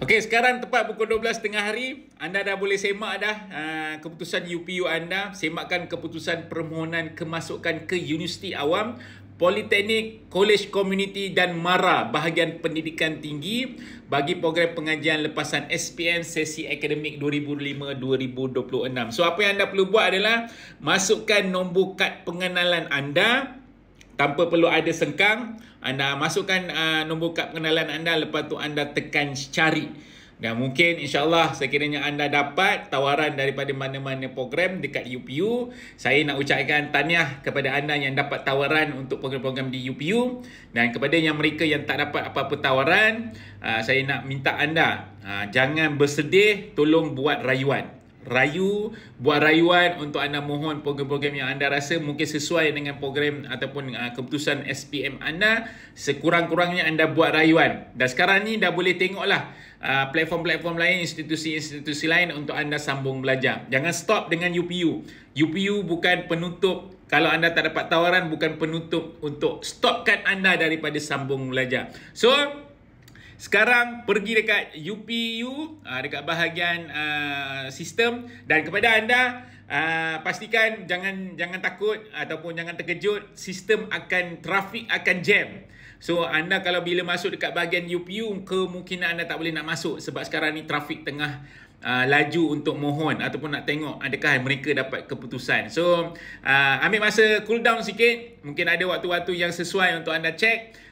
Okey, sekarang tepat pukul 12 tengah hari. Anda dah boleh semak dah keputusan UPU anda. Semakkan keputusan permohonan kemasukan ke Universiti Awam, Politeknik, Kolej Komuniti dan MARA bahagian pendidikan tinggi bagi program pengajian lepasan SPM sesi akademik 2005-2026. So apa yang anda perlu buat adalah masukkan nombor kad pengenalan anda tanpa perlu ada sengkang. Anda masukkan nombor kad pengenalan anda, lepas tu anda tekan cari. Dan mungkin insyaAllah sekiranya anda dapat tawaran daripada mana-mana program dekat UPU, saya nak ucapkan tahniah kepada anda yang dapat tawaran untuk program-program di UPU. Dan kepada yang mereka yang tak dapat apa-apa tawaran, saya nak minta anda jangan bersedih, tolong buat rayuan. Buat rayuan untuk anda mohon program-program yang anda rasa mungkin sesuai dengan program ataupun keputusan SPM anda. Sekurang-kurangnya anda buat rayuan. Dan sekarang ni dah boleh tengoklah platform-platform lain, institusi-institusi lain untuk anda sambung belajar. Jangan stop dengan UPU. UPU bukan penutup. Kalau anda tak dapat tawaran, bukan penutup untuk stopkan anda daripada sambung belajar. So, sekarang pergi dekat UPU, dekat bahagian sistem, dan kepada anda pastikan jangan takut ataupun jangan terkejut, sistem trafik akan jam. So anda kalau bila masuk dekat bahagian UPU, kemungkinan anda tak boleh nak masuk sebab sekarang ni trafik tengah laju untuk mohon ataupun nak tengok adakah mereka dapat keputusan. So ambil masa cool down sikit, mungkin ada waktu-waktu yang sesuai untuk anda cek.